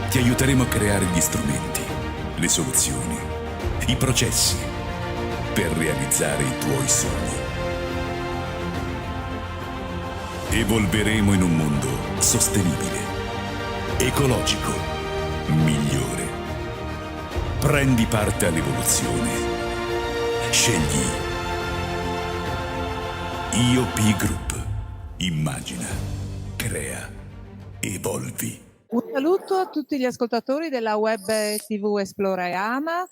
Ti aiuteremo a creare gli strumenti, le soluzioni, i processi per realizzare i tuoi sogni. Evolveremo in un mondo sostenibile, ecologico, migliore. Prendi parte all'evoluzione. Scegli IOP Group. Immagina, crea, evolvi. Un saluto a tutti gli ascoltatori della web TV Esplora e Ama.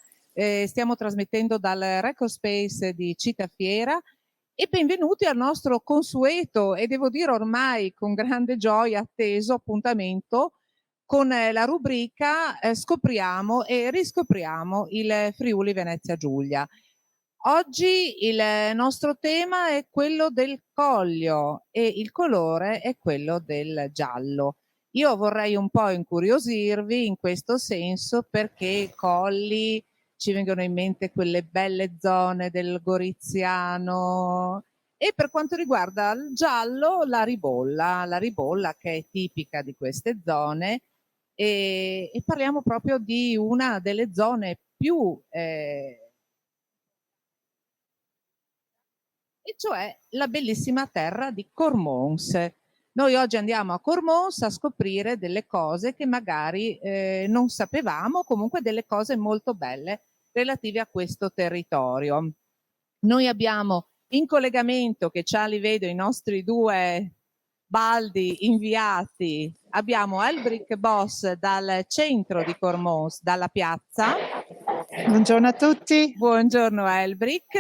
Stiamo trasmettendo dal Record Space di Citafiera e benvenuti al nostro consueto e devo dire ormai con grande gioia atteso appuntamento con la rubrica Scopriamo e riscopriamo il Friuli Venezia Giulia. Oggi il nostro tema è quello del Collio e il colore è quello del giallo. Io vorrei un po' incuriosirvi in questo senso perché Colli ci vengono in mente quelle belle zone del Goriziano e per quanto riguarda il giallo la ribolla che è tipica di queste zone e parliamo proprio di una delle zone più e cioè la bellissima terra di Cormons. Noi oggi andiamo a Cormons a scoprire delle cose che magari non sapevamo, comunque delle cose molto belle relative a questo territorio. Noi abbiamo in collegamento, che già li vedo, i nostri due baldi inviati, abbiamo Elbrick Boss dal centro di Cormons, dalla piazza. Buongiorno a tutti. Buongiorno Elbrick.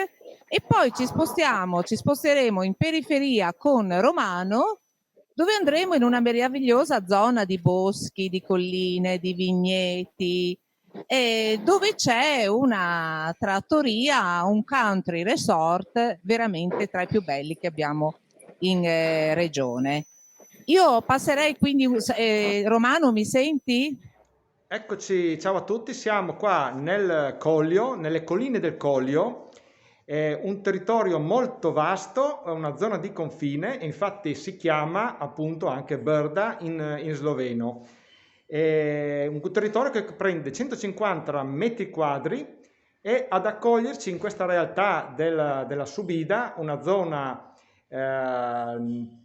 E poi ci sposteremo in periferia con Romano, dove andremo in una meravigliosa zona di boschi, di colline, di vigneti, dove c'è una trattoria, un country resort veramente tra i più belli che abbiamo in regione. Io passerei quindi, Romano, mi senti? Eccoci, ciao a tutti, siamo qua nel Collio, nelle colline del Collio, un territorio molto vasto, una zona di confine, infatti si chiama appunto anche Brda in sloveno. È un territorio che prende 150 metri quadri e ad accoglierci in questa realtà della Subida, una zona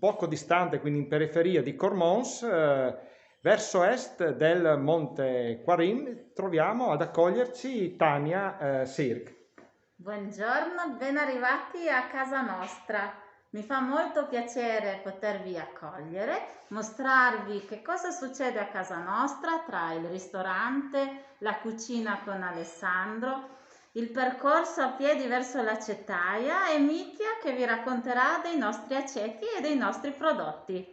poco distante, quindi in periferia di Cormons, verso est del Monte Quarin, troviamo ad accoglierci Tania Sirk. Buongiorno, ben arrivati a casa nostra. Mi fa molto piacere potervi accogliere, mostrarvi che cosa succede a casa nostra tra il ristorante, la cucina con Alessandro, il percorso a piedi verso l'acetaia e Mitya che vi racconterà dei nostri aceti e dei nostri prodotti.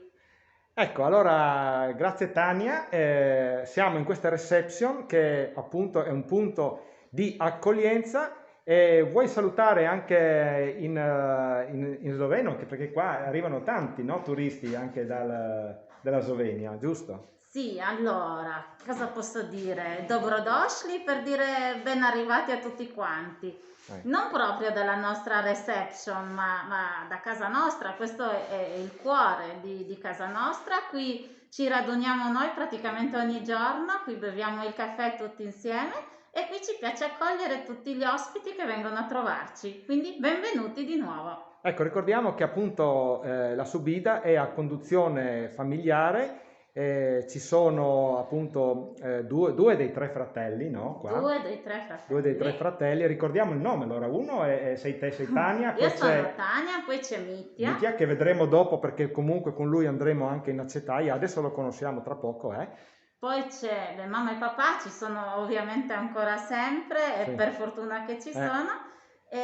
Ecco, allora grazie Tania, siamo in questa reception che appunto è un punto di accoglienza. Vuoi salutare anche in sloveno, perché qua arrivano tanti, no, turisti anche dalla Slovenia, giusto? Sì, allora, cosa posso dire? Dobrodošli per dire ben arrivati a tutti quanti. Non proprio dalla nostra reception, ma da casa nostra, questo è il cuore di casa nostra. Qui ci raduniamo noi praticamente ogni giorno, qui beviamo il caffè tutti insieme e qui ci piace accogliere tutti gli ospiti che vengono a trovarci, quindi benvenuti di nuovo. Ecco, ricordiamo che appunto la Subida è a conduzione familiare. Ci sono appunto due dei tre fratelli, no? Qua. Due dei tre fratelli. Due dei tre fratelli, ricordiamo il nome, allora uno sei te, sei Tania. Io sono Tania, poi c'è Mitya. Mitya che vedremo dopo perché comunque con lui andremo anche in acetaia, adesso lo conosciamo tra poco, Poi c'è mamma e papà, ci sono ovviamente ancora sempre Sì. e per fortuna che ci sono. E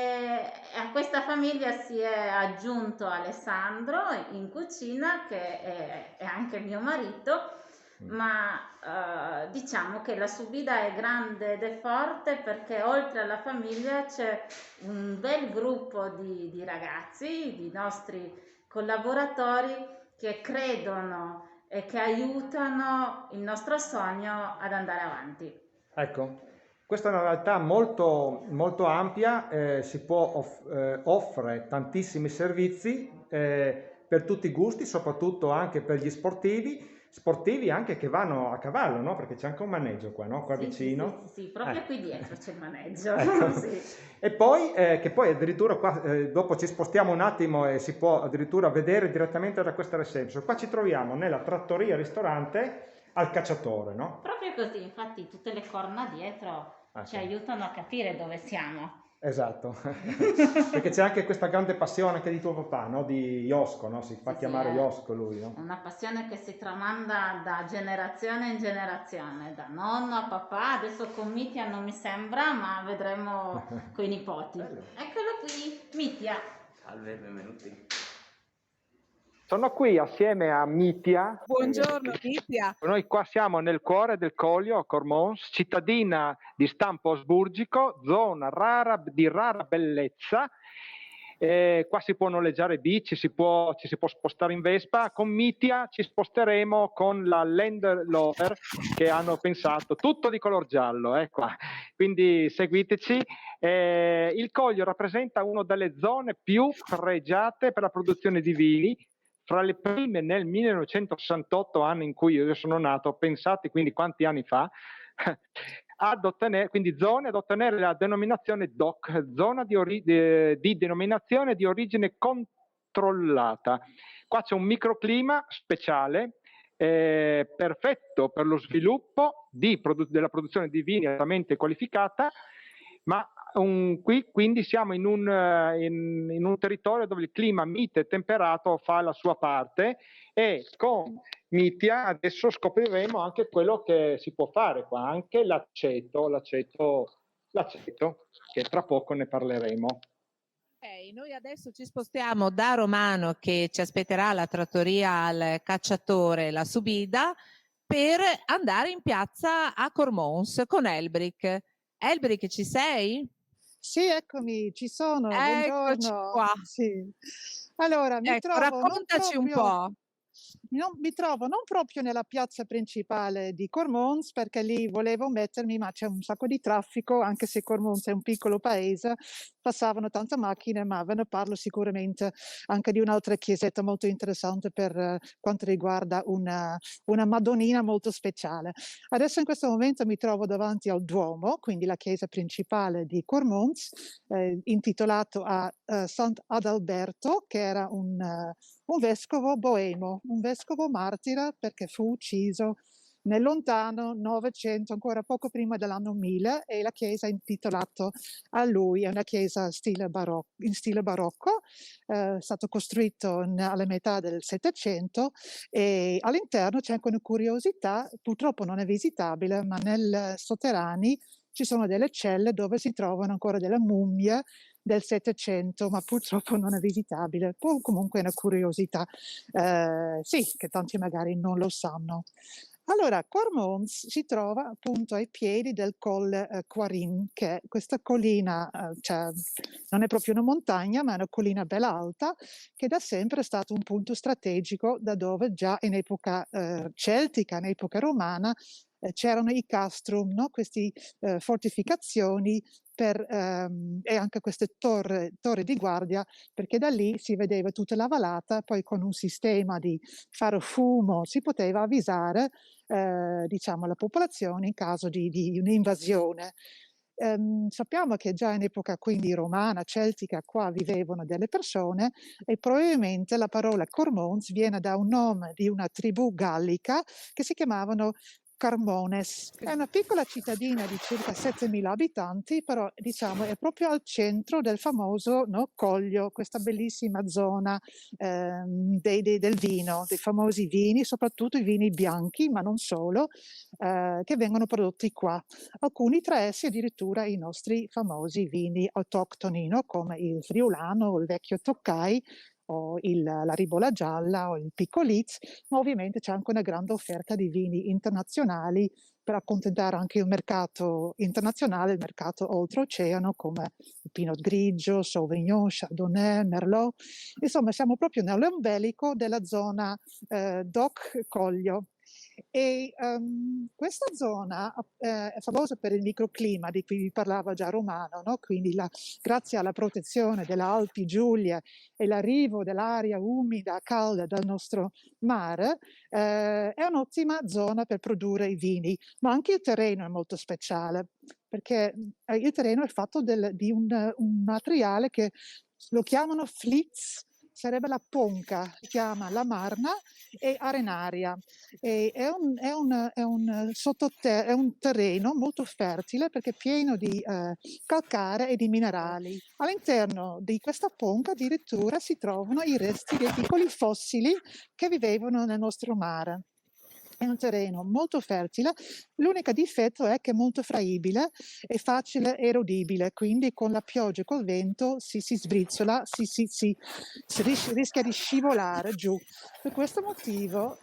a questa famiglia si è aggiunto Alessandro in cucina che è anche mio marito, ma diciamo che la Subida è grande ed è forte perché oltre alla famiglia c'è un bel gruppo di ragazzi, di nostri collaboratori che credono e che aiutano il nostro sogno ad andare avanti. Ecco, questa è una realtà molto, molto ampia, offre tantissimi servizi per tutti i gusti, soprattutto anche per gli sportivi. sportivi anche che vanno a cavallo, no? Perché c'è anche un maneggio qua, no? Qua Sì, vicino. sì, proprio qui dietro c'è il maneggio. Ecco. Sì. E poi, che poi addirittura qua, dopo ci spostiamo un attimo e si può addirittura vedere direttamente da questa reception. Qua ci troviamo nella trattoria ristorante al Cacciatore, no? Proprio così, infatti tutte le corna dietro ci sì. aiutano a capire dove siamo. Esatto, perché c'è anche questa grande passione anche di tuo papà, no? Di Iosco, no? Si fa Sì, chiamare è Iosco lui, no? una passione che si tramanda da generazione in generazione, da nonno a papà, adesso con Mitya non mi sembra, ma vedremo con i nipoti. Eccolo qui, Mitya. Salve, benvenuti. Sono qui assieme a Mitya. Buongiorno Mitya. Noi qua siamo nel cuore del Collio, a Cormons, cittadina di stampo asburgico, zona di rara bellezza. Qua si può noleggiare bici, ci si può spostare in Vespa. Con Mitya ci sposteremo con la Land Rover che hanno pensato, tutto di color giallo. Qua. Quindi seguiteci. Il Collio rappresenta una delle zone più pregiate per la produzione di vini. Fra le prime nel 1968, anno in cui io sono nato, pensate quindi quanti anni fa, ad ottenere la denominazione DOC, zona di denominazione di origine controllata. Qua c'è un microclima speciale, perfetto per lo sviluppo della produzione di vini altamente qualificata, ma qui quindi siamo in un territorio dove il clima mite e temperato fa la sua parte, e con Mitya adesso scopriremo anche quello che si può fare qua, anche l'aceto, che tra poco ne parleremo. Noi adesso ci spostiamo da Romano, che ci aspetterà alla trattoria al Cacciatore, la Subida, per andare in piazza a Cormons con Elbrick. Elbrick, ci sei? Sì, eccomi, ci sono. Eccoci Buongiorno. qua. Sì. Allora, Raccontaci un po'. mi trovo non proprio nella piazza principale di Cormons, perché lì volevo mettermi, ma c'è un sacco di traffico, anche se Cormons è un piccolo paese, passavano tante macchine, ma ve ne parlo sicuramente anche di un'altra chiesetta molto interessante per quanto riguarda una Madonnina molto speciale. Adesso in questo momento mi trovo davanti al Duomo, quindi la chiesa principale di Cormons, intitolato a Sant'Adalberto, che era un vescovo boemo, un vescovo martire, perché fu ucciso nel lontano 900, ancora poco prima dell'anno 1000, e la chiesa è intitolata a lui. È una chiesa in stile barocco, è stato costruito alla metà del Settecento, e all'interno c'è anche una curiosità, purtroppo non è visitabile, ma nel sotterranei ci sono delle celle dove si trovano ancora delle mummie del Settecento, ma purtroppo non è visitabile. Comunque è una curiosità, sì, che tanti magari non lo sanno. Allora, Cormons si trova appunto ai piedi del Colle Quarin, che è questa collina, cioè, non è proprio una montagna, ma è una collina bella alta, che da sempre è stato un punto strategico, da dove già in epoca celtica, in epoca romana, c'erano i castrum, no? Queste fortificazioni e anche queste torri di guardia, perché da lì si vedeva tutta la vallata, poi con un sistema di fare fumo si poteva avvisare diciamo, la popolazione in caso di un'invasione. Sappiamo che già in epoca quindi romana, celtica, qua vivevano delle persone, e probabilmente la parola Cormons viene da un nome di una tribù gallica che si chiamavano Carmones. È una piccola cittadina di circa 7.000 abitanti, però diciamo è proprio al centro del famoso, no, Collio, questa bellissima zona del vino, dei famosi vini, soprattutto i vini bianchi, ma non solo, che vengono prodotti qua. Alcuni tra essi addirittura i nostri famosi vini autoctoni, no, come il friulano o il vecchio Toccai, o la ribola gialla o il Piccolizz, ma ovviamente c'è anche una grande offerta di vini internazionali per accontentare anche il mercato internazionale, il mercato oltreoceano, come il Pinot Grigio, Sauvignon, Chardonnay, Merlot. Insomma, siamo proprio nell'ombelico della zona DOC Collio. E questa zona è famosa per il microclima di cui vi parlava già Romano, no? Quindi grazie alla protezione delle Alpi Giulie e l'arrivo dell'aria umida, calda dal nostro mare, è un'ottima zona per produrre i vini, ma anche il terreno è molto speciale, perché il terreno è fatto di un materiale che lo chiamano flitz, sarebbe la ponca, si chiama la marna e arenaria. E è un terreno molto fertile perché è pieno di calcare e di minerali. All'interno di questa ponca addirittura si trovano i resti dei piccoli fossili che vivevano nel nostro mare. È un terreno molto fertile, l'unico difetto è che è molto fraibile e facile erodibile, quindi con la pioggia e col vento si sbriciola, si rischia di scivolare giù. Per questo motivo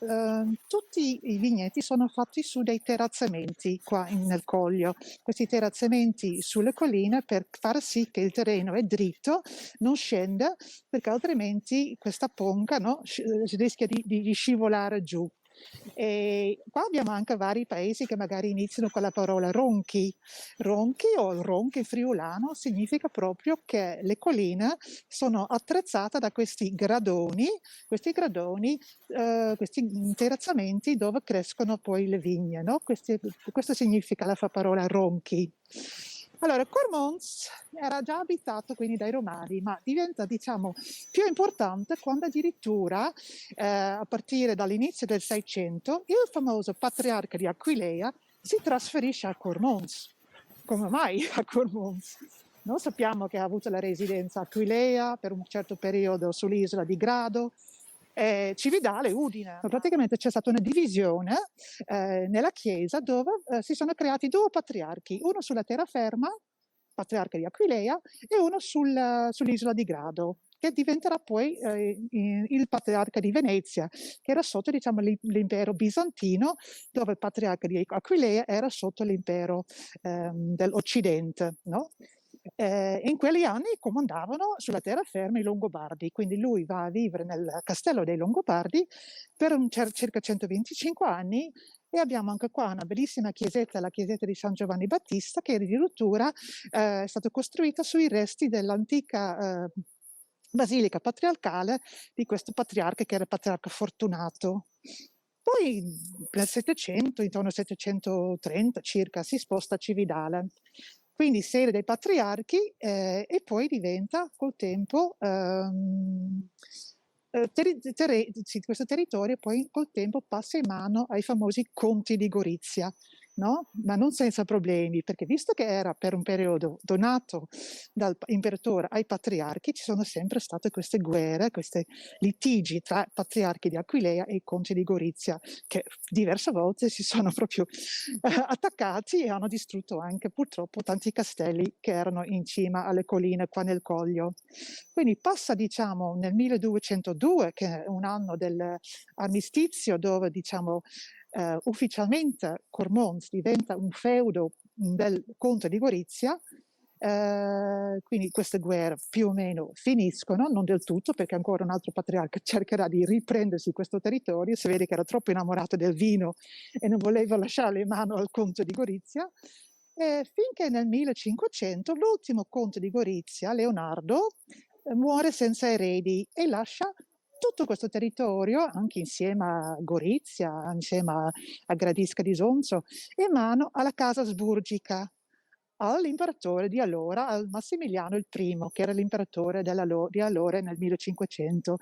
tutti i vigneti sono fatti su dei terrazzamenti qua nel Coglio, questi terrazzamenti sulle colline per far sì che il terreno è dritto, non scenda, perché altrimenti questa ponca, no, rischia di scivolare giù. E qua abbiamo anche vari paesi che magari iniziano con la parola ronchi. Ronchi o ronchi friulano significa proprio che le colline sono attrezzate da questi gradoni, questi terrazzamenti dove crescono poi le vigne, no? Questo significa la parola ronchi. Allora, Cormons era già abitato quindi dai Romani, ma diventa, diciamo, più importante quando addirittura, a partire dall'inizio del 600, il famoso patriarca di Aquileia si trasferisce a Cormons. Come mai a Cormons? Noi sappiamo che ha avuto la residenza a Aquileia per un certo periodo sull'isola di Grado, Cividale, Udine. Praticamente c'è stata una divisione nella Chiesa dove si sono creati due patriarchi, uno sulla terraferma, patriarca di Aquileia, e uno sull'isola di Grado, che diventerà poi il patriarca di Venezia, che era sotto, diciamo, l'impero bizantino, dove il patriarca di Aquileia era sotto l'impero dell'Occidente, no? In quegli anni comandavano sulla terraferma i Longobardi, quindi lui va a vivere nel castello dei Longobardi per circa 125 anni e abbiamo anche qua una bellissima chiesetta, la chiesetta di San Giovanni Battista, che addirittura è stata costruita sui resti dell'antica basilica patriarcale di questo patriarca che era il patriarca Fortunato. Poi nel 700, intorno al 730 circa, si sposta a Cividale. Quindi sede dei patriarchi e poi diventa col tempo questo territorio poi col tempo passa in mano ai famosi conti di Gorizia, no? Ma non senza problemi, perché visto che era per un periodo donato dal imperatore ai patriarchi, ci sono sempre state queste guerre, questi litigi tra patriarchi di Aquileia e i conti di Gorizia, che diverse volte si sono proprio attaccati e hanno distrutto anche purtroppo tanti castelli che erano in cima alle colline qua nel Coglio. Quindi passa, diciamo, nel 1202, che è un anno dell'armistizio, dove, diciamo, ufficialmente Cormons diventa un feudo del conte di Gorizia, quindi queste guerre più o meno finiscono, non del tutto, perché ancora un altro patriarca cercherà di riprendersi questo territorio, si vede che era troppo innamorato del vino e non voleva lasciarlo in mano al conte di Gorizia, finché nel 1500 l'ultimo conte di Gorizia, Leonardo, muore senza eredi e lascia tutto questo territorio, anche insieme a Gorizia, insieme a Gradisca di Sonzo, in mano alla casa asburgica, all'imperatore di allora, al Massimiliano I, che era l'imperatore di allora nel 1500.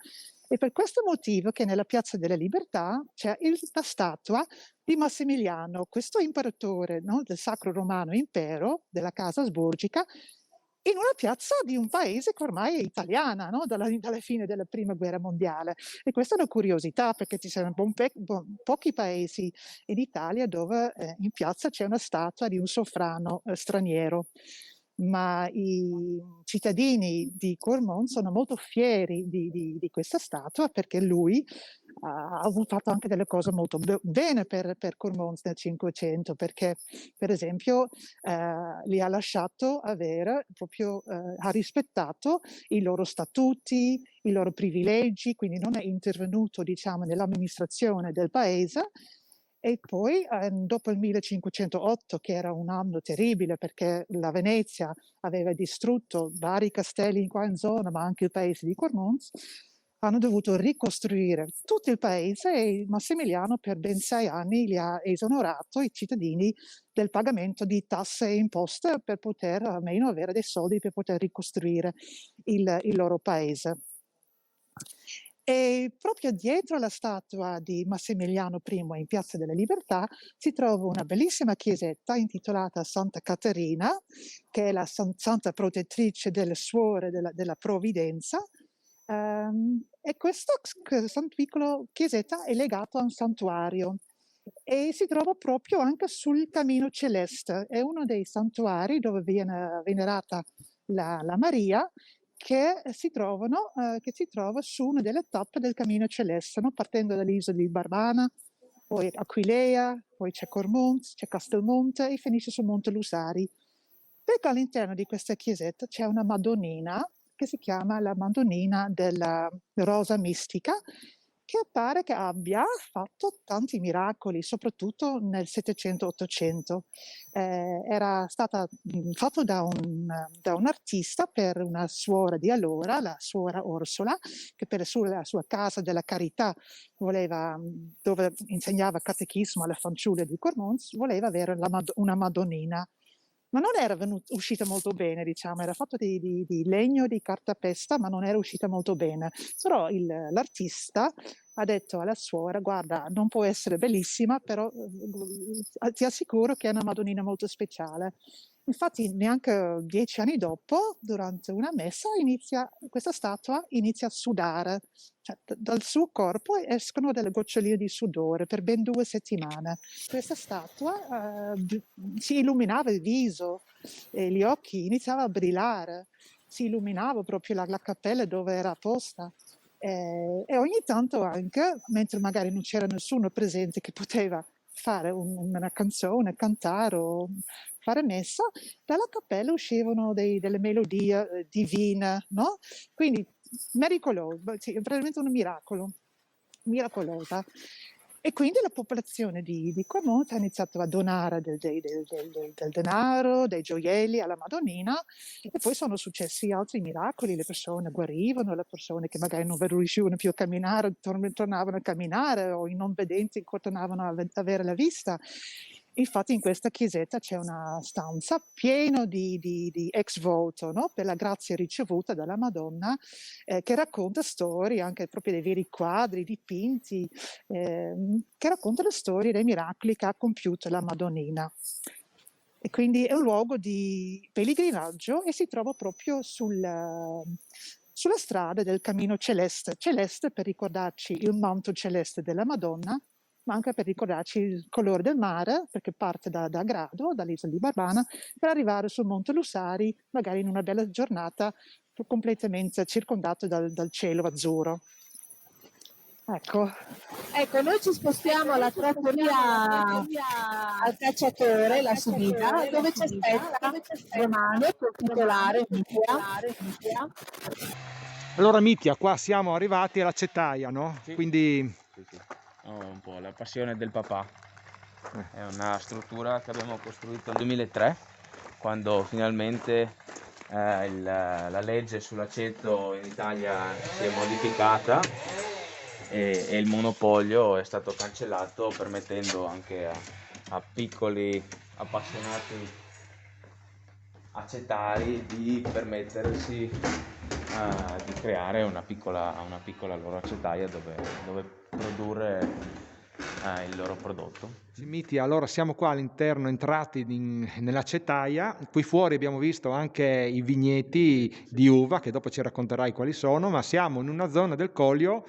E per questo motivo che nella Piazza della Libertà c'è la statua di Massimiliano, questo imperatore, no, del Sacro Romano Impero, della casa asburgica, in una piazza di un paese che ormai è italiana, no? dalla fine della Prima Guerra Mondiale. E questa è una curiosità, perché ci sono pochi paesi in Italia dove in piazza c'è una statua di un sovrano straniero. Ma i cittadini di Cormons sono molto fieri di questa statua, perché lui ha fatto anche delle cose molto bene per Cormons nel 500, perché per esempio li ha lasciato avere proprio, ha rispettato i loro statuti, i loro privilegi, quindi non è intervenuto, diciamo, nell'amministrazione del paese, E poi dopo il 1508, che era un anno terribile perché la Venezia aveva distrutto vari castelli qua in zona, ma anche il paese di Cormons, hanno dovuto ricostruire tutto il paese e Massimiliano per ben 6 anni li ha esonorato i cittadini del pagamento di tasse e imposte per poter almeno avere dei soldi per poter ricostruire il loro paese. E proprio dietro la statua di Massimiliano I in Piazza della Libertà si trova una bellissima chiesetta intitolata Santa Caterina, che è la santa protettrice delle suore della provvidenza. E questa piccola chiesetta è legata a un santuario e si trova proprio anche sul Cammino Celeste. È uno dei santuari dove viene venerata la Maria, che si trova su una delle tappe del Cammino Celeste, no? Partendo dall'isola di Barbana, poi Aquilea, poi c'è Cormons, c'è Castelmonte e finisce sul Monte Lusari. Perché all'interno di questa chiesetta c'è una Madonnina che si chiama la Madonnina della Rosa Mistica, che pare che abbia fatto tanti miracoli, soprattutto nel 700-800. Era stata fatto da un artista per una suora di allora, la suora Orsola, che per la sua casa della carità dove insegnava catechismo alle fanciulle di Cormons, voleva avere una Madonnina. Ma non era uscita molto bene, diciamo, era fatto di legno, di cartapesta, ma non era uscita molto bene. Però l'artista ha detto alla suora: guarda, non può essere bellissima, però ti assicuro che è una Madonnina molto speciale. Infatti neanche 10 anni dopo, durante una messa, questa statua inizia a sudare, cioè dal suo corpo escono delle goccioline di sudore per ben 2 settimane. Questa statua si illuminava il viso e gli occhi iniziavano a brillare, si illuminava proprio la cappella dove era posta. E ogni tanto anche, mentre magari non c'era nessuno presente che poteva fare una canzone, cantare o fare messa, dalla cappella uscivano delle melodie divine, no? Quindi miracoloso, sì, è veramente un miracolo, miracolosa. E quindi la popolazione di Cormons ha iniziato a donare del denaro, dei gioielli alla Madonnina, e poi sono successi altri miracoli, le persone guarivano, le persone che magari non riuscivano più a camminare tornavano a camminare, o i non vedenti tornavano a avere la vista. Infatti in questa chiesetta c'è una stanza piena di ex voto, no? Per la grazia ricevuta dalla Madonna, che racconta storie, anche proprio dei veri quadri, dipinti, che raccontano le storie dei miracoli che ha compiuto la Madonnina. E quindi è un luogo di pellegrinaggio e si trova proprio sulla strada del Cammino Celeste. Celeste per ricordarci il manto celeste della Madonna, ma anche per ricordarci il colore del mare, perché parte da Grado, dall'isola di Barbana, per arrivare sul Monte Lusari, magari in una bella giornata, completamente circondato dal cielo azzurro. Ecco, noi ci spostiamo alla trattoria al Cacciatore, la subita, dove ci aspetta Romano, col titolare Mitia. Allora Mitia, qua siamo arrivati alla Cetaia, no? Sì. Quindi Sì. Ho un po' la passione del papà. È una struttura che abbiamo costruito nel 2003, quando finalmente la legge sull'aceto in Italia si è modificata e il monopolio è stato cancellato, permettendo anche a piccoli appassionati acetari di permettersi di creare una piccola loro acetaia dove produrre il loro prodotto. Sì, Mitia, allora siamo qua all'interno, entrati nella Cetaia. Qui fuori abbiamo visto anche i vigneti di uva, che dopo ci racconterai quali sono, ma siamo in una zona del Collio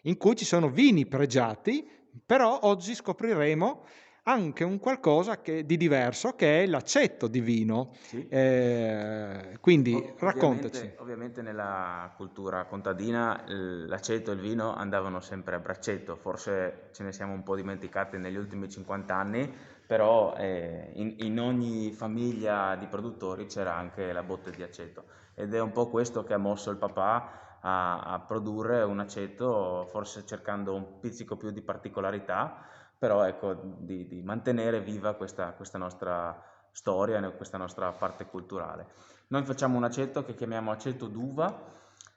in cui ci sono vini pregiati, però oggi scopriremo anche un qualcosa di diverso, che è l'aceto di vino. Sì. Quindi raccontaci. Ovviamente nella cultura contadina l'aceto e il vino andavano sempre a braccetto, forse ce ne siamo un po' dimenticati negli ultimi 50 anni, però in ogni famiglia di produttori c'era anche la botte di aceto, ed è un po' questo che ha mosso il papà a produrre un aceto, forse cercando un pizzico più di particolarità, però ecco, di mantenere viva questa nostra storia, questa nostra parte culturale. Noi facciamo un aceto che chiamiamo aceto d'uva,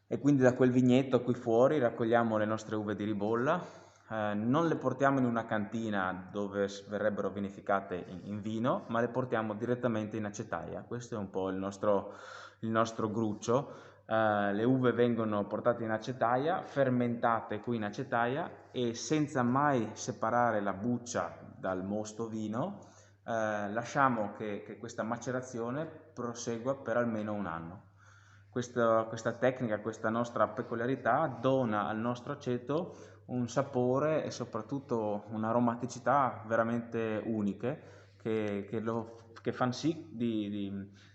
e quindi da quel vigneto qui fuori raccogliamo le nostre uve di ribolla, non le portiamo in una cantina dove verrebbero vinificate in vino, ma le portiamo direttamente in acetaia. Questo è un po' il nostro gruccio. Le uve vengono portate in acetaia, fermentate qui in acetaia, e senza mai separare la buccia dal mosto vino, lasciamo che questa macerazione prosegua per almeno un anno. Questa tecnica, questa nostra peculiarità dona al nostro aceto un sapore e soprattutto un'aromaticità veramente uniche che fanno sì di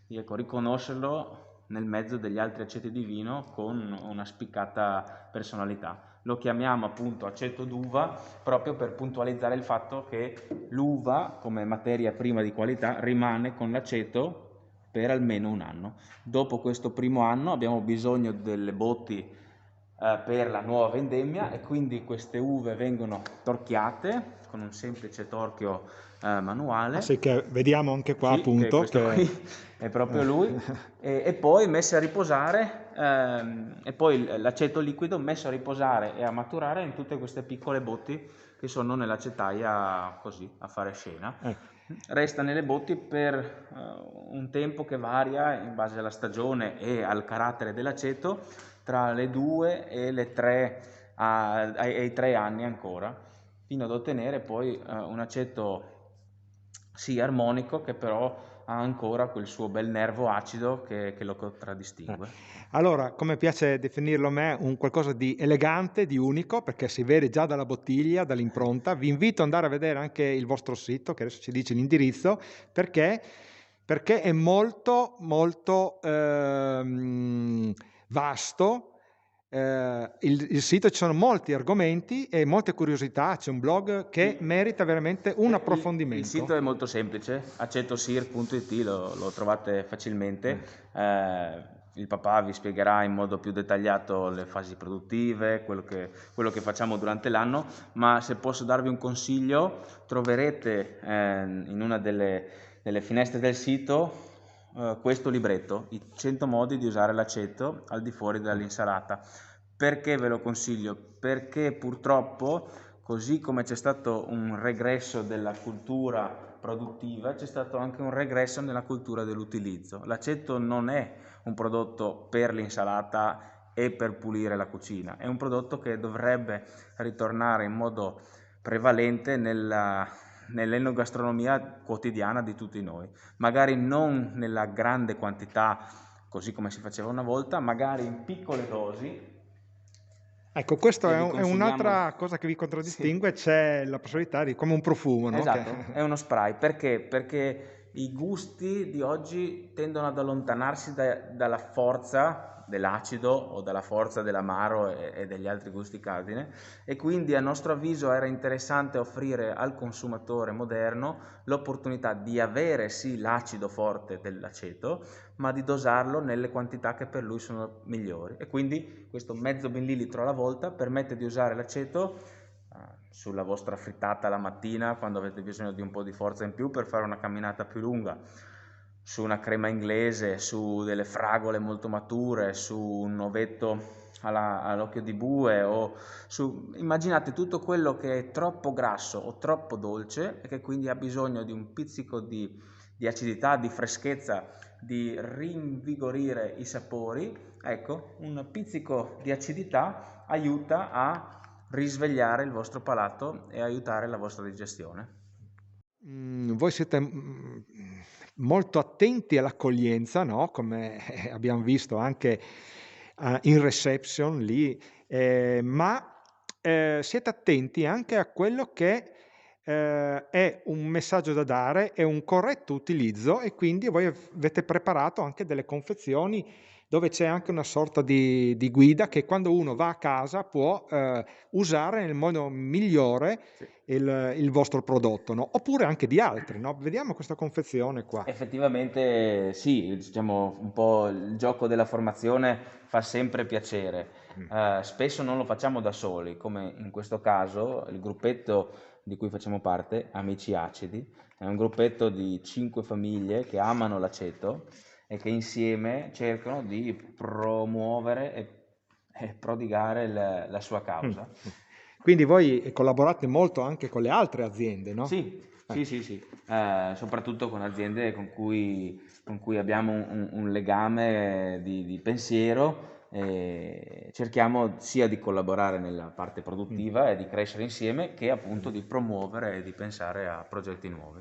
riconoscerlo nel mezzo degli altri aceti di vino con una spiccata personalità. Lo chiamiamo appunto aceto d'uva proprio per puntualizzare il fatto che l'uva, come materia prima di qualità, rimane con l'aceto per almeno un anno. Dopo questo primo anno abbiamo bisogno delle botti per la nuova vendemmia, e quindi queste uve vengono torchiate con un semplice torchio manuale. Sì, che vediamo anche qua, sì, appunto. Questo qui è proprio lui. E poi messe a riposare, e poi l'aceto liquido messo a riposare e a maturare in tutte queste piccole botti che sono nell'acetaia, così, a fare scena. Resta nelle botti per un tempo che varia in base alla stagione e al carattere dell'aceto, tra le 2 e le 3 ai 3 anni ancora, fino ad ottenere poi un aceto sì armonico, che però ha ancora quel suo bel nervo acido che lo contraddistingue. Allora, come piace definirlo a me, un qualcosa di elegante, di unico, perché si vede già dalla bottiglia, dall'impronta. Vi invito ad andare a vedere anche il vostro sito, che adesso ci dice l'indirizzo, perché è molto vasto. Il sito, ci sono molti argomenti e molte curiosità, c'è un blog che merita veramente un approfondimento. Il sito è molto semplice, acetosir.it, lo trovate facilmente. Il papà vi spiegherà in modo più dettagliato le fasi produttive, quello che facciamo durante l'anno, ma se posso darvi un consiglio, troverete in una delle finestre del sito questo libretto, i 100 modi di usare l'aceto al di fuori dall'insalata. Perché ve lo consiglio? Perché purtroppo, così come c'è stato un regresso della cultura produttiva, c'è stato anche un regresso nella cultura dell'utilizzo. L'aceto non è un prodotto per l'insalata e per pulire la cucina, è un prodotto che dovrebbe ritornare in modo prevalente nell'enogastronomia quotidiana di tutti noi, magari non nella grande quantità così come si faceva una volta, magari in piccole dosi. Ecco, questo è un'altra cosa che vi contraddistingue, sì. C'è la possibilità di, come un profumo, no? Esatto, è uno spray. Perché? Perché i gusti di oggi tendono ad allontanarsi dalla forza dell'acido o dalla forza dell'amaro e degli altri gusti cardine, e quindi a nostro avviso era interessante offrire al consumatore moderno l'opportunità di avere sì l'acido forte dell'aceto, ma di dosarlo nelle quantità che per lui sono migliori, e quindi questo mezzo millilitro alla volta permette di usare l'aceto sulla vostra frittata la mattina quando avete bisogno di un po' di forza in più per fare una camminata più lunga, su una crema inglese, su delle fragole molto mature, su un ovetto all'occhio di bue, o immaginate tutto quello che è troppo grasso o troppo dolce e che quindi ha bisogno di un pizzico di acidità, di freschezza, di rinvigorire i sapori. Ecco, un pizzico di acidità aiuta a risvegliare il vostro palato e aiutare la vostra digestione. Voi siete molto attenti all'accoglienza, no? Come abbiamo visto anche in reception lì, ma siete attenti anche a quello che è un messaggio da dare, è un corretto utilizzo, e quindi voi avete preparato anche delle confezioni dove c'è anche una sorta di guida che quando uno va a casa può usare nel modo migliore il vostro prodotto, no? Oppure anche di altri, no? Vediamo questa confezione qua. Effettivamente sì, diciamo un po' il gioco della formazione fa sempre piacere. Spesso non lo facciamo da soli, come in questo caso il gruppetto di cui facciamo parte, Amici Acidi. È un gruppetto di 5 famiglie che amano l'aceto e che insieme cercano di promuovere e prodigare la sua causa. Quindi voi collaborate molto anche con le altre aziende, no? Sì, sì. Soprattutto con aziende con cui abbiamo un legame di pensiero. Cerchiamo sia di collaborare nella parte produttiva e di crescere insieme, che appunto di promuovere e di pensare a progetti nuovi.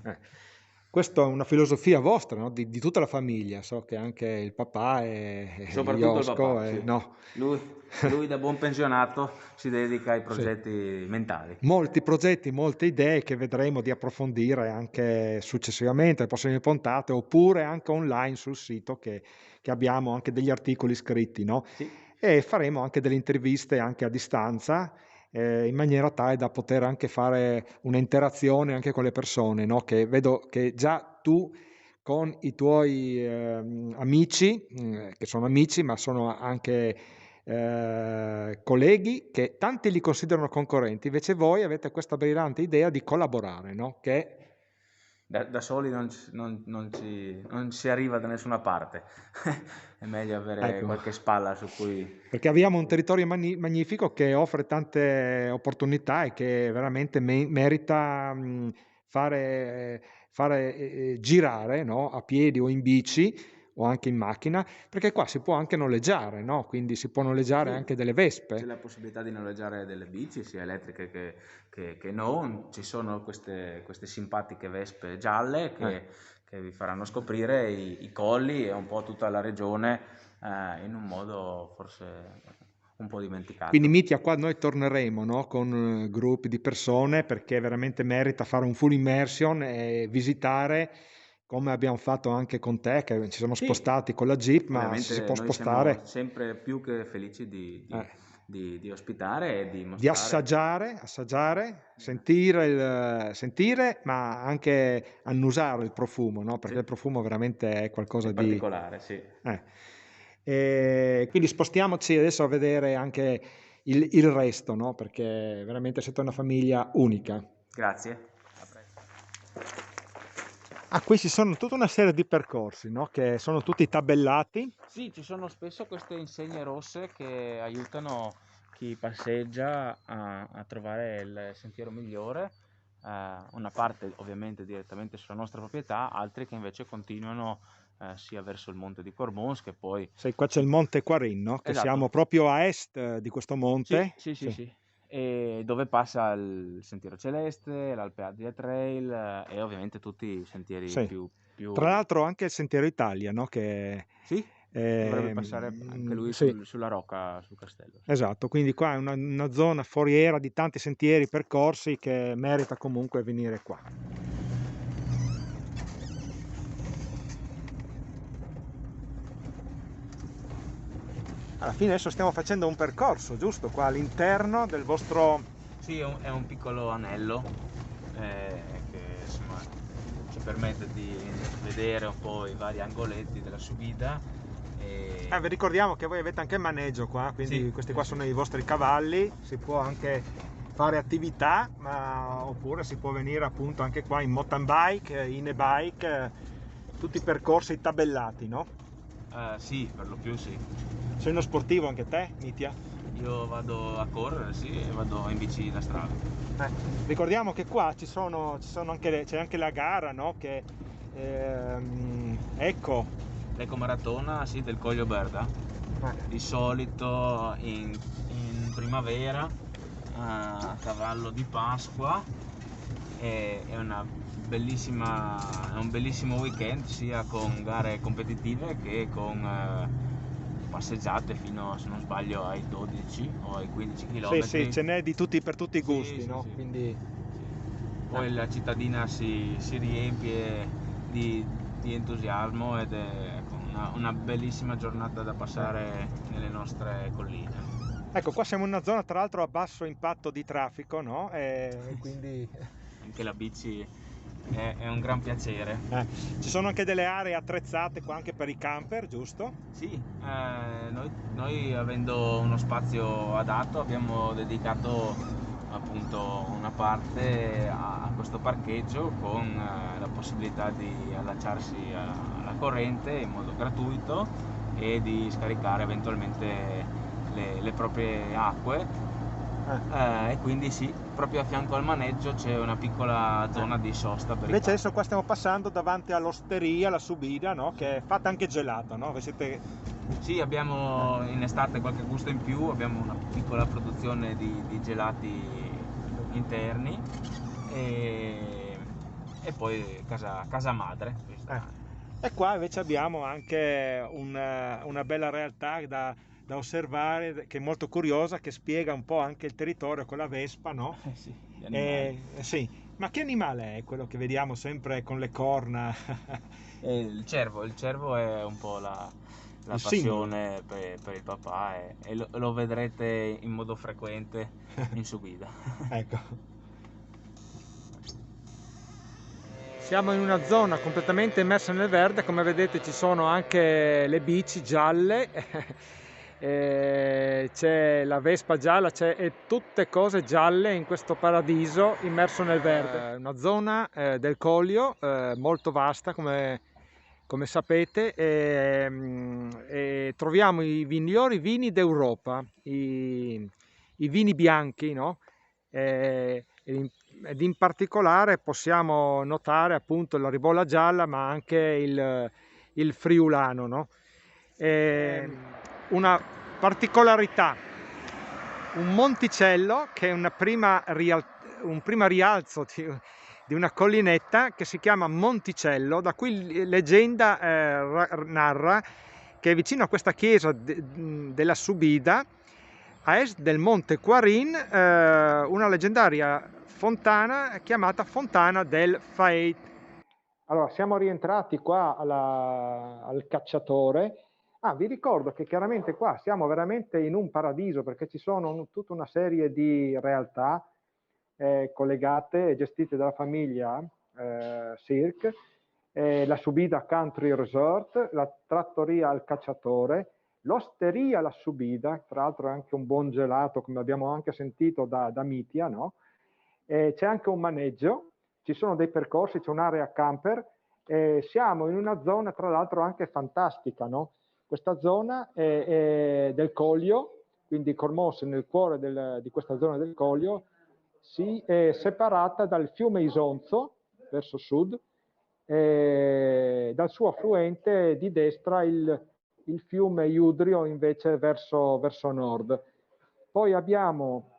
Questa è una filosofia vostra, no? Di tutta la famiglia. So che anche il papà è Soprattutto il Josko, papà, sì. no. Lui da buon pensionato si dedica ai progetti mentali. Molti progetti, molte idee che vedremo di approfondire anche successivamente, alle prossime puntate, oppure anche online sul sito che abbiamo anche degli articoli scritti, no? Sì. E faremo anche delle interviste anche a distanza, in maniera tale da poter anche fare un'interazione anche con le persone, no? Che vedo che già tu con i tuoi amici, che sono amici ma sono anche colleghi, che tanti li considerano concorrenti, invece voi avete questa brillante idea di collaborare, no? Che Da soli non si arriva da nessuna parte. È meglio avere qualche spalla su cui... Perché abbiamo un territorio magnifico che offre tante opportunità e che veramente merita fare girare, no? A piedi o in bici o anche in macchina, perché qua si può anche noleggiare, no? Quindi si può noleggiare anche delle vespe. C'è la possibilità di noleggiare delle bici, sia elettriche che non. Ci sono queste simpatiche vespe gialle che vi faranno scoprire i colli e un po' tutta la regione in un modo forse un po' dimenticato. Quindi Mitja, qua noi torneremo, no? Con gruppi di persone, perché veramente merita fare un full immersion e visitare, come abbiamo fatto anche con te, che ci siamo spostati con la Jeep, ma ovviamente si può noi spostare. siamo sempre più che felici di ospitare e di mostrare. Di assaggiare, sentire, ma anche annusare il profumo, no? Perché il profumo veramente è qualcosa di particolare, sì. Quindi spostiamoci adesso a vedere anche il resto, no? Perché veramente siete una famiglia unica. Grazie. Qui ci sono tutta una serie di percorsi, no? Che sono tutti tabellati. Sì, ci sono spesso queste insegne rosse che aiutano chi passeggia a trovare il sentiero migliore. Una parte ovviamente direttamente sulla nostra proprietà, altri che invece continuano sia verso il monte di Cormons, che poi... Sai, qua c'è il monte Quarin, no? Che Esatto. Siamo proprio a est di questo monte. Sì. E dove passa il Sentiero Celeste, l'Alpe Adria Trail e ovviamente tutti i sentieri più... Tra l'altro anche il Sentiero Italia, no? Che sì, dovrebbe passare anche lui sulla rocca, sul castello. Esatto, quindi qua è una zona foriera di tanti sentieri percorsi che merita comunque venire qua. Alla fine adesso stiamo facendo un percorso, giusto? Qua all'interno del vostro... Sì, è un piccolo anello che insomma ci permette di vedere un po' i vari angoletti della subida. Vi ricordiamo che voi avete anche il maneggio qua, quindi questi qua sono i vostri cavalli, si può anche fare attività, oppure si può venire appunto anche qua in mountain bike, in e-bike, tutti i percorsi tabellati, no? Sì, per lo più sì. Sei uno sportivo anche te, Mitja? Io vado a correre, sì, e vado in bici da strada. Ricordiamo che qua c'è anche la gara, no? Che ecco. L'ecomaratona, sì, del Coglio Berda. Di solito in primavera, a cavallo di Pasqua, è un bellissimo weekend, sia con gare competitive che con passeggiate fino, se non sbaglio, ai 12 o ai 15 km. Sì, ce n'è per tutti i gusti, no? Sì. Quindi... Poi la cittadina si riempie di entusiasmo ed è una bellissima giornata da passare nelle nostre colline. Ecco, qua siamo in una zona tra l'altro a basso impatto di traffico, no? E quindi... Anche la bici è un gran piacere. Ci sono anche delle aree attrezzate qua anche per i camper, giusto? Sì, noi avendo uno spazio adatto abbiamo dedicato appunto una parte a questo parcheggio con la possibilità di allacciarsi alla corrente in modo gratuito e di scaricare eventualmente le proprie acque. E quindi sì, proprio a fianco al maneggio c'è una piccola zona di sosta per i Invece cani. adesso qua stiamo passando davanti all'osteria, la Subida, no? Che è fatta anche gelato, no? Sì, abbiamo in estate qualche gusto in più, abbiamo una piccola produzione di gelati interni e poi casa madre. E qua invece abbiamo anche una bella realtà da osservare, che è molto curiosa, che spiega un po' anche il territorio con la vespa, no? Sì, gli animali. Sì. Ma che animale è quello che vediamo sempre con le corna? Il cervo è un po' la Il simbolo. passione per il papà e lo vedrete in modo frequente in subida. Ecco. Siamo in una zona completamente immersa nel verde, come vedete ci sono anche le bici gialle, c'è la vespa gialla, e tutte cose gialle in questo paradiso immerso nel verde. Una zona del Collio molto vasta, come sapete, e troviamo i migliori vini d'Europa, i vini bianchi, no? Ed in particolare possiamo notare appunto la ribolla gialla, ma anche il friulano, no? Una particolarità, un monticello che è un prima rialzo di una collinetta che si chiama Monticello, da cui leggenda narra che vicino a questa chiesa della Subida, a est del monte Quarin, una leggendaria fontana chiamata Fontana del Faet. Allora, siamo rientrati qua al cacciatore. Vi ricordo che chiaramente qua siamo veramente in un paradiso, perché ci sono tutta una serie di realtà collegate e gestite dalla famiglia Cirque, la Subida Country Resort, la trattoria al cacciatore, l'osteria La Subida, tra l'altro è anche un buon gelato, come abbiamo anche sentito da Mitia, no? C'è anche un maneggio, ci sono dei percorsi, c'è un'area camper, siamo in una zona tra l'altro anche fantastica, no? Questa zona è del Collio, quindi Cormons nel cuore di questa zona del Collio, si è separata dal fiume Isonzo verso sud, dal suo affluente di destra il fiume Iudrio invece verso nord. Poi abbiamo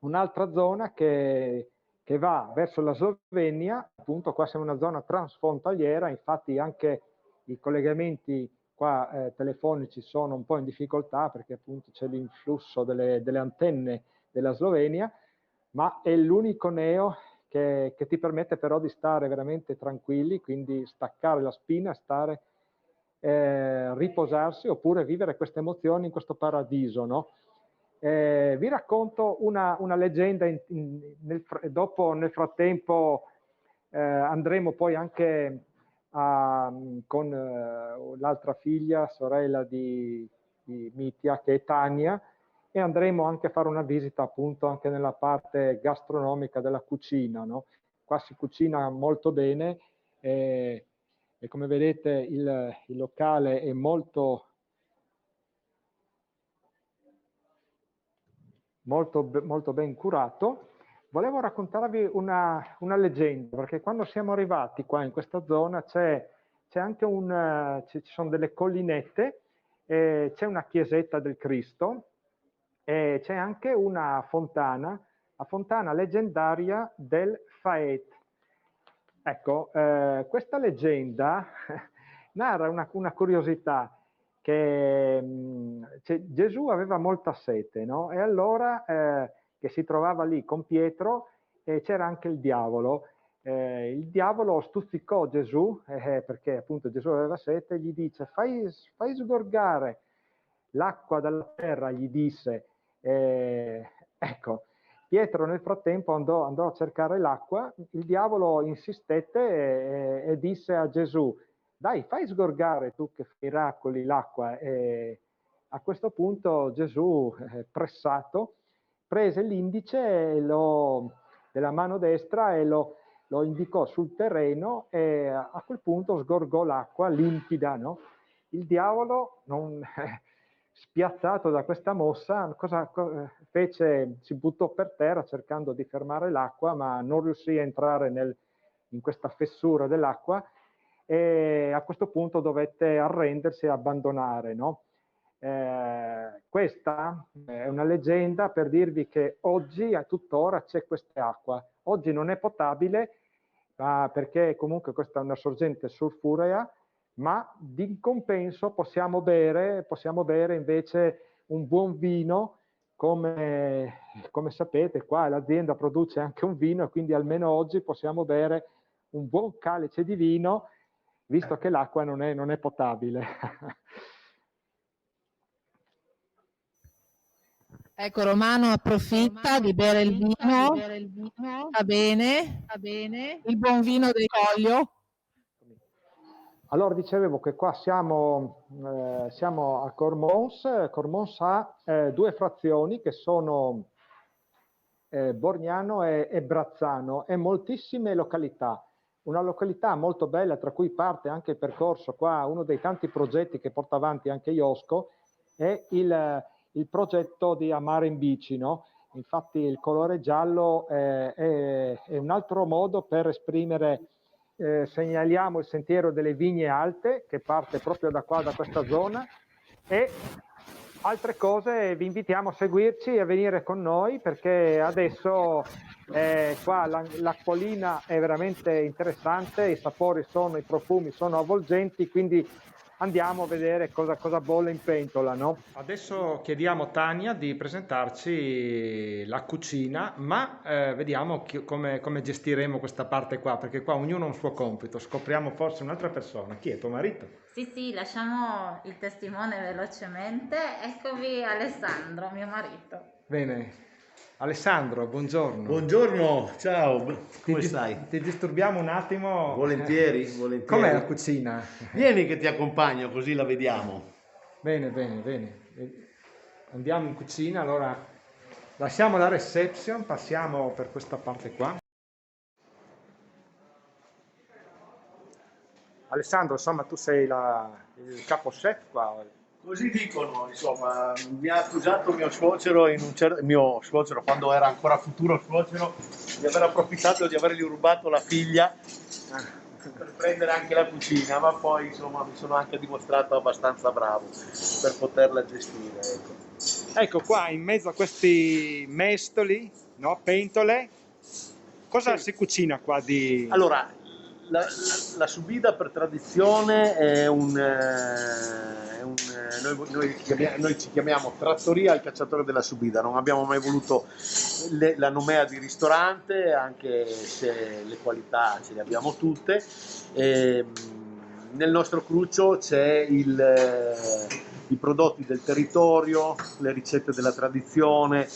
un'altra zona che va verso la Slovenia, appunto qua siamo in una zona transfrontaliera, infatti anche i collegamenti qua telefonici sono un po' in difficoltà perché appunto c'è l'influsso delle antenne della Slovenia, ma è l'unico neo che ti permette però di stare veramente tranquilli, quindi staccare la spina, stare, riposarsi oppure vivere queste emozioni in questo paradiso, no? Vi racconto una leggenda, nel frattempo andremo poi anche con l'altra figlia, sorella di Mitia, che è Tania, e andremo anche a fare una visita appunto anche nella parte gastronomica della cucina, no? Qua si cucina molto bene e come vedete il locale è molto ben curato. Volevo raccontarvi una leggenda, perché quando siamo arrivati qua in questa zona c'è anche ci sono delle collinette, c'è una chiesetta del Cristo e c'è anche una fontana, la fontana leggendaria del Faet. Ecco, questa leggenda narra una curiosità, che Gesù aveva molta sete, no? E allora che si trovava lì con Pietro e c'era anche il diavolo. Il diavolo stuzzicò Gesù perché appunto Gesù aveva sete e gli dice fai sgorgare l'acqua dalla terra, gli disse. Ecco, Pietro nel frattempo andò a cercare l'acqua, il diavolo insistette e disse a Gesù dai, fai sgorgare tu che fai miracoli l'acqua. E a questo punto Gesù, pressato, prese l'indice della mano destra e lo indicò sul terreno e a quel punto sgorgò l'acqua limpida, no? Il diavolo, spiazzato da questa mossa, cosa fece? Si buttò per terra cercando di fermare l'acqua, ma non riuscì a entrare in questa fessura dell'acqua e a questo punto dovette arrendersi e abbandonare, no? Questa è una leggenda per dirvi che oggi, a tuttora, c'è questa acqua. Oggi non è potabile, perché comunque questa è una sorgente sulfurea, ma in compenso possiamo bere invece un buon vino, come sapete qua l'azienda produce anche un vino e quindi almeno oggi possiamo bere un buon calice di vino, visto che l'acqua non è potabile. Ecco, Romano approfitta di bere il vino, va bene, il buon vino del Coglio. Allora dicevo che qua siamo a Cormons. Cormons ha due frazioni che sono Borgnano e Brazzano e moltissime località. Una località molto bella, tra cui parte anche il percorso qua, uno dei tanti progetti che porta avanti anche Iosco, è il progetto di Amare in Bici, no? Infatti il colore giallo è un altro modo per esprimere. Segnaliamo il sentiero delle Vigne Alte che parte proprio da qua, da questa zona, e altre cose vi invitiamo a seguirci e a venire con noi, perché adesso qua l'acquolina è veramente interessante, i profumi sono avvolgenti, quindi andiamo a vedere cosa bolle in pentola, no? Adesso chiediamo a Tania di presentarci la cucina, ma vediamo come gestiremo questa parte qua, perché qua ognuno ha un suo compito. Scopriamo forse un'altra persona. Chi è tuo marito? Sì, lasciamo il testimone velocemente. Eccovi Alessandro, mio marito. Bene. Alessandro, buongiorno. Buongiorno, ciao, come stai? Ti disturbiamo un attimo? Volentieri. Com'è la cucina? Vieni che ti accompagno, così la vediamo. Bene. Andiamo in cucina, allora lasciamo la reception, passiamo per questa parte qua. Alessandro, insomma, tu sei il capo chef qua. Così dicono, insomma, mi ha accusato mio suocero, mio suocero quando era ancora futuro suocero, di aver approfittato di avergli rubato la figlia per prendere anche la cucina, ma poi insomma mi sono anche dimostrato abbastanza bravo per poterla gestire. Ecco qua in mezzo a questi mestoli, no? Pentole, cosa si cucina qua di... Allora, la subida per tradizione è noi ci chiamiamo Trattoria Il Cacciatore della Subida, non abbiamo mai voluto la nomea di ristorante, anche se le qualità ce le abbiamo tutte. Nel nostro cruccio c'è i prodotti del territorio, le ricette della tradizione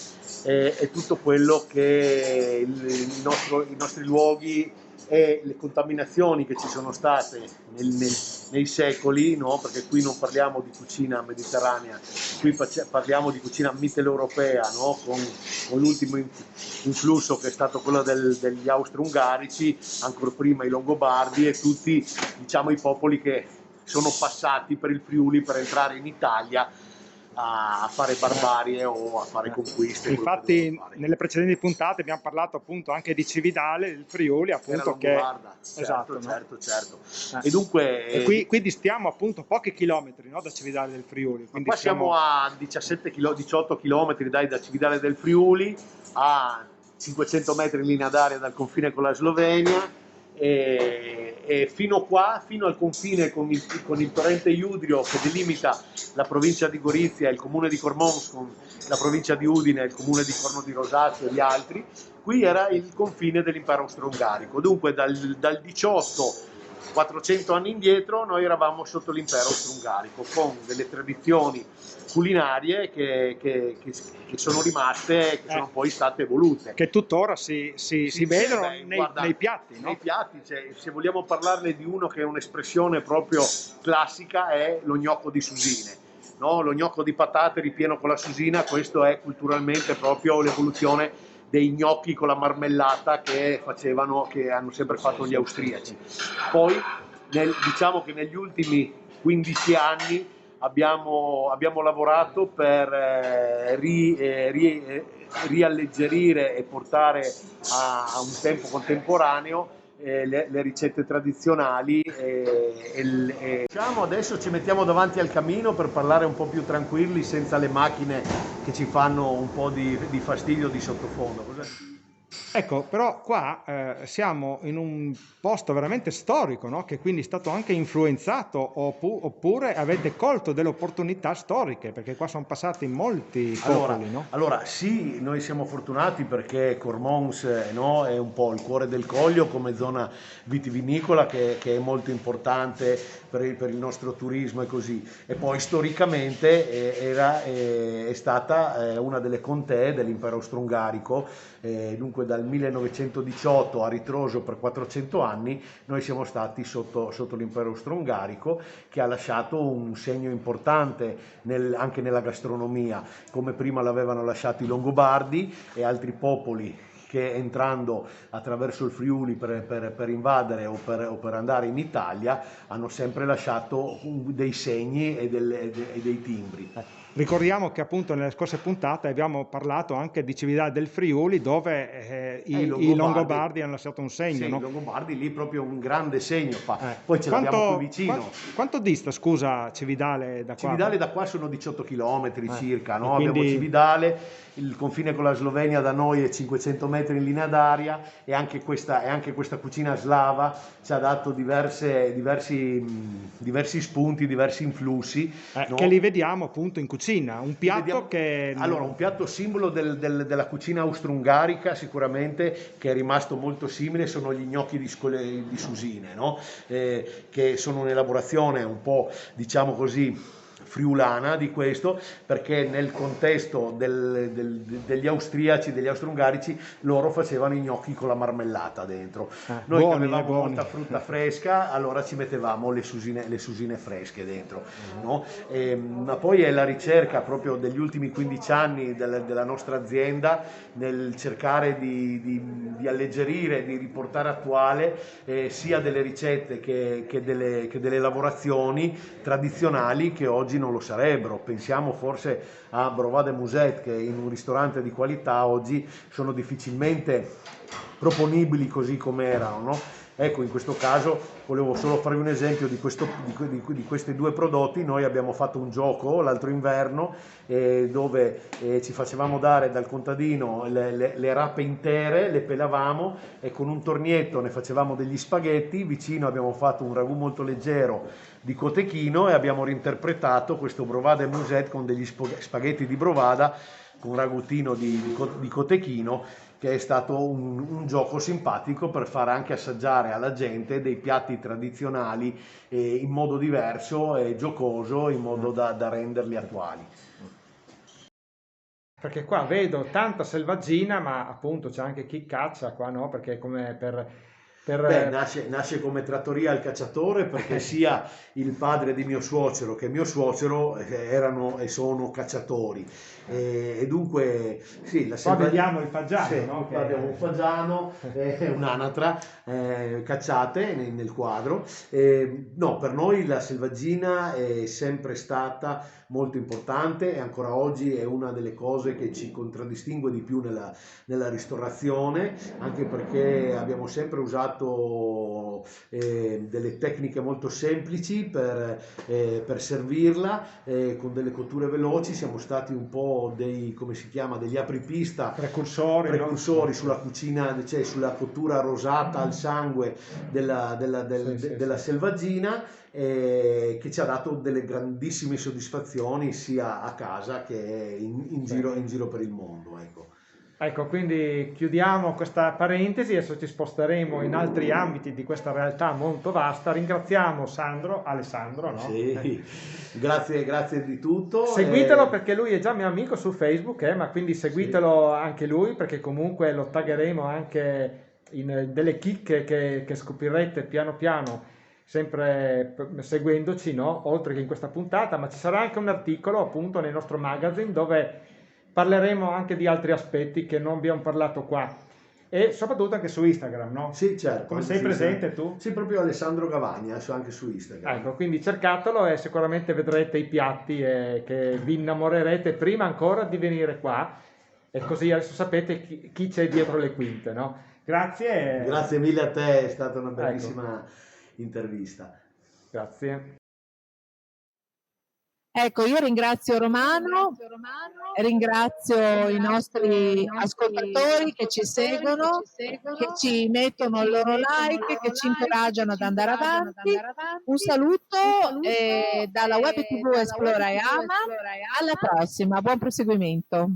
e tutto quello che i nostri luoghi e le contaminazioni che ci sono state nei secoli, no? Perché qui non parliamo di cucina mediterranea, qui parliamo di cucina mitteleuropea, no? Con l'ultimo influsso che è stato quello degli austro-ungarici, ancora prima i longobardi e tutti, diciamo, i popoli che sono passati per il Friuli per entrare in Italia a fare barbarie o a fare conquiste. Infatti nelle precedenti puntate abbiamo parlato appunto anche di Cividale, del Friuli, appunto, che certo, esatto, certo. E dunque qui distiamo appunto pochi chilometri, no, da Cividale del Friuli. Quindi qua siamo a 18 chilometri da Cividale del Friuli, a 500 metri in linea d'aria dal confine con la Slovenia. E fino al confine con il torrente Iudrio, che delimita la provincia di Gorizia e il comune di Cormons con la provincia di Udine, il comune di Corno di Rosazio e gli altri, qui era il confine dell'impero austro-ungarico. Dunque dal 18 400 anni indietro noi eravamo sotto l'impero austro-ungarico, con delle tradizioni culinarie che sono rimaste, che sono poi state evolute. Che tuttora si vedono nei piatti, no? Nei piatti, cioè, se vogliamo parlarne di uno che è un'espressione proprio classica, è lo gnocco di susine. no? Lo gnocco di patate ripieno con la susina, questo è culturalmente proprio l'evoluzione dei gnocchi con la marmellata che hanno sempre fatto gli austriaci. Poi diciamo che negli ultimi 15 anni abbiamo lavorato per rialleggerire e portare a un tempo contemporaneo le ricette tradizionali. Diciamo adesso ci mettiamo davanti al camino per parlare un po' più tranquilli, senza le macchine che ci fanno un po' di fastidio di sottofondo. Ecco, però qua siamo in un posto veramente storico, no? Che quindi è stato anche influenzato, oppure avete colto delle opportunità storiche, perché qua sono passati molti popoli, no? Allora, sì, noi siamo fortunati perché Cormons, no, è un po' il cuore del Coglio come zona vitivinicola che è molto importante per il nostro turismo e così. E poi storicamente è stata una delle contee dell'impero austro-ungarico, dunque dal 1918 a ritroso per 400 anni noi siamo stati sotto l'impero austro-ungarico, che ha lasciato un segno importante anche nella gastronomia, come prima l'avevano lasciato i Longobardi e altri popoli che entrando attraverso il Friuli per invadere o per andare in Italia hanno sempre lasciato dei segni e dei timbri. Ricordiamo che appunto nelle scorse puntate abbiamo parlato anche di Cividale del Friuli, dove i Longobardi hanno lasciato un segno, sì, no? I Longobardi lì proprio un grande segno fa. Poi ce l'abbiamo qui vicino. Quanto dista, scusa, Cividale da qua? Cividale da qua sono 18 km circa, no? Quindi... Abbiamo Cividale, il confine con la Slovenia da noi è 500 metri in linea d'aria, e anche questa cucina slava ci ha dato diversi spunti, diversi influssi, no? Che li vediamo appunto in cucina, un piatto che... Allora, un piatto simbolo della cucina austro-ungarica sicuramente, che è rimasto molto simile, sono gli gnocchi di susine, no? Che sono un'elaborazione un po', diciamo così, friulana di questo, perché nel contesto degli austriaci, degli austro-ungarici, loro facevano i gnocchi con la marmellata dentro. Noi che avevamo molta frutta fresca, allora ci mettevamo le susine fresche dentro, no? Ma poi è la ricerca proprio degli ultimi 15 anni della nostra azienda nel cercare di alleggerire, di riportare attuale sia delle ricette che delle lavorazioni tradizionali che oggi non lo sarebbero. Pensiamo forse a Brovade Muset, che in un ristorante di qualità oggi sono difficilmente proponibili così come erano, no? Ecco, in questo caso volevo solo farvi un esempio di questi due prodotti. Noi abbiamo fatto un gioco l'altro inverno dove ci facevamo dare dal contadino le rape intere, le pelavamo e con un tornietto ne facevamo degli spaghetti. Vicino abbiamo fatto un ragù molto leggero di cotechino e abbiamo reinterpretato questo Brovade Muset con degli spaghetti di Brovada con un ragutino di cotechino, che è stato un gioco simpatico per far anche assaggiare alla gente dei piatti tradizionali in modo diverso e giocoso, in modo da renderli attuali. Perché qua vedo tanta selvaggina, ma appunto c'è anche chi caccia qua, no? Perché come Beh, nasce come trattoria al cacciatore, perché sia il padre di mio suocero che mio suocero erano e sono cacciatori, e dunque sì, Poi vediamo il fagiano, sì, no? Abbiamo un fagiano e un'anatra cacciate nel quadro. No, per noi la selvaggina è sempre stata molto importante e ancora oggi è una delle cose che ci contraddistingue di più nella ristorazione, anche perché abbiamo sempre usato delle tecniche molto semplici per servirla, con delle cotture veloci. Siamo stati un po' degli apripista, precursori, no? Sulla cucina, cioè sulla cottura rosata al sangue della selvaggina, che ci ha dato delle grandissime soddisfazioni sia a casa che in giro per il mondo, ecco. Ecco, quindi chiudiamo questa parentesi, adesso ci sposteremo in altri ambiti di questa realtà molto vasta. Ringraziamo Alessandro, no? Sì, grazie di tutto. Seguitelo perché lui è già mio amico su Facebook, ma quindi seguitelo anche lui, perché comunque lo taggeremo anche in delle chicche che scoprirete piano piano sempre seguendoci, no? Oltre che in questa puntata, ma ci sarà anche un articolo appunto nel nostro magazine dove parleremo anche di altri aspetti che non abbiamo parlato qua. E soprattutto anche su Instagram, no? Sì, certo. Come anche sei su presente Instagram. tu? Sì, proprio Alessandro Gavagna, anche su Instagram. Ecco, quindi cercatelo e sicuramente vedrete i piatti che vi innamorerete prima ancora di venire qua, e così adesso sapete chi c'è dietro le quinte, no? Grazie. Grazie mille a te, è stata una Ecco. bellissima intervista. Grazie. Ecco, io ringrazio Romano, ringrazio i nostri ascoltatori che ci seguono, che ci mettono il loro like, che ci incoraggiano ad andare avanti. Un saluto dalla Web TV Esplora e Ama. Alla prossima, buon proseguimento.